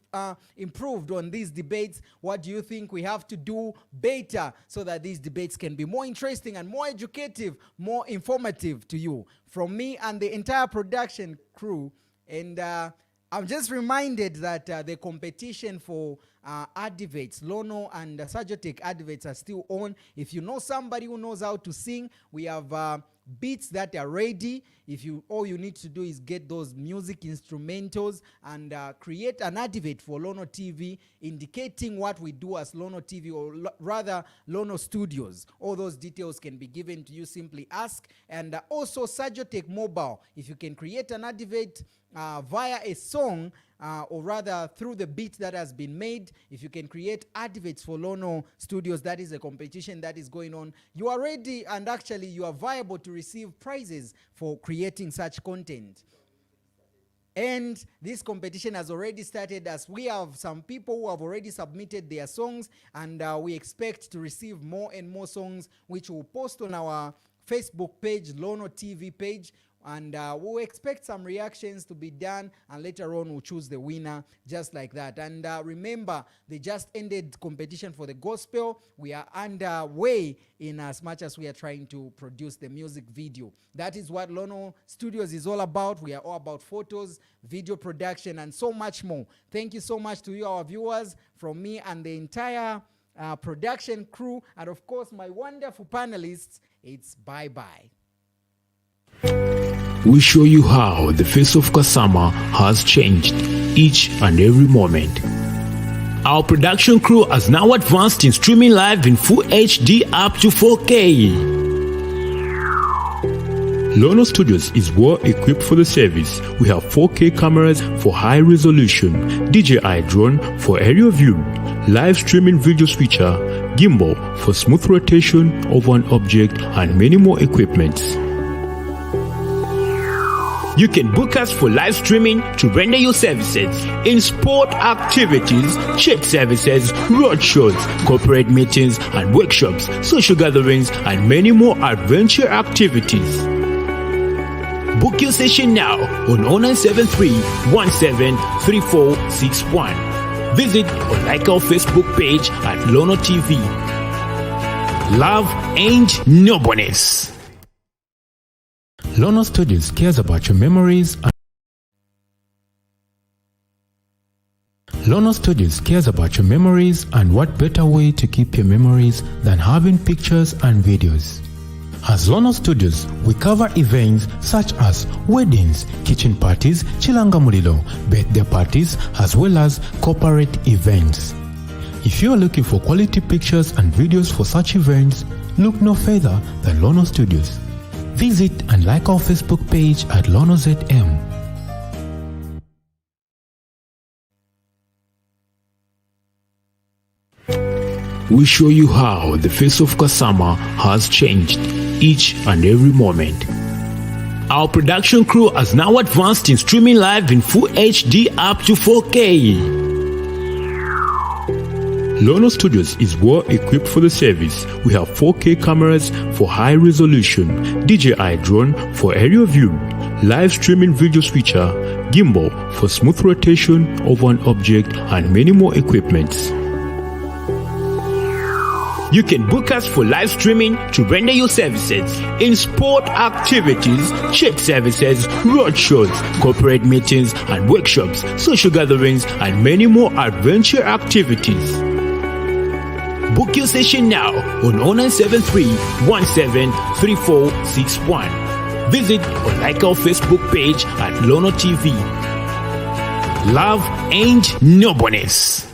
improved on these debates? What do you think we have to do better so that these debates can be more interesting and more educative, more informative to you? From me and the entire production crew. And I'm just reminded that the competition for adverts, Lono and Sajotech adverts are still on. If you know somebody who knows how to sing, we have beats that are ready. All you need to do is get those music instrumentals and create an advert for Lono TV indicating what we do as Lono TV, or rather Lono Studios. All those details can be given to you. Simply ask. And also Sajotech Mobile, if you can create an advert via a song, or rather through the beat that has been made, if you can create adverts for Lono Studios, that is a competition that is going on. You are ready, and actually you are viable to receive prizes for creating such content. And this competition has already started, as we have some people who have already submitted their songs, and we expect to receive more and more songs, which we'll post on our Facebook page, Lono TV page. And we'll expect some reactions to be done, and later on we'll choose the winner just like that. And remember, they just ended competition for the gospel. We are underway in as much as we are trying to produce the music video. That is what Lono Studios is all about. We are all about photos, video production, and so much more. Thank you so much to you, our viewers, from me and the entire production crew. And of course, my wonderful panelists, it's bye-bye. We show you how the face of Kasama has changed each and every moment. Our production crew has now advanced in streaming live in full HD up to 4K. Lono Studios is well equipped for the service. We have 4K cameras for high resolution, DJI drone for aerial view, live streaming video switcher, gimbal for smooth rotation of an object, and many more equipments. You can book us for live streaming to render your services in sport activities, church services, roadshows, corporate meetings and workshops, social gatherings, and many more adventure activities. Book your session now on 0973 173461. Visit or like our Facebook page at Lono TV. Love ain't no bonus. Lono Studios cares about your memories. Lono Studios cares about your memories, and what better way to keep your memories than having pictures and videos. As Lono Studios, we cover events such as weddings, kitchen parties, chilangamulilo, birthday parties, as well as corporate events. If you are looking for quality pictures and videos for such events, look no further than Lono Studios. Visit and like our Facebook page at Lono ZM. We show you how the face of Kasama has changed each and every moment. Our production crew has now advanced in streaming live in full HD up to 4K. Lono Studios is well equipped for the service. We have 4K cameras for high resolution, DJI drone for aerial view, live streaming video switcher, gimbal for smooth rotation of an object, and many more equipments. You can book us for live streaming to render your services in sport activities, church services, roadshows, corporate meetings and workshops, social gatherings, and many more adventure activities. Book your session now on 0973 173461. Visit or like our Facebook page at Lono TV. Love ain't no bonus.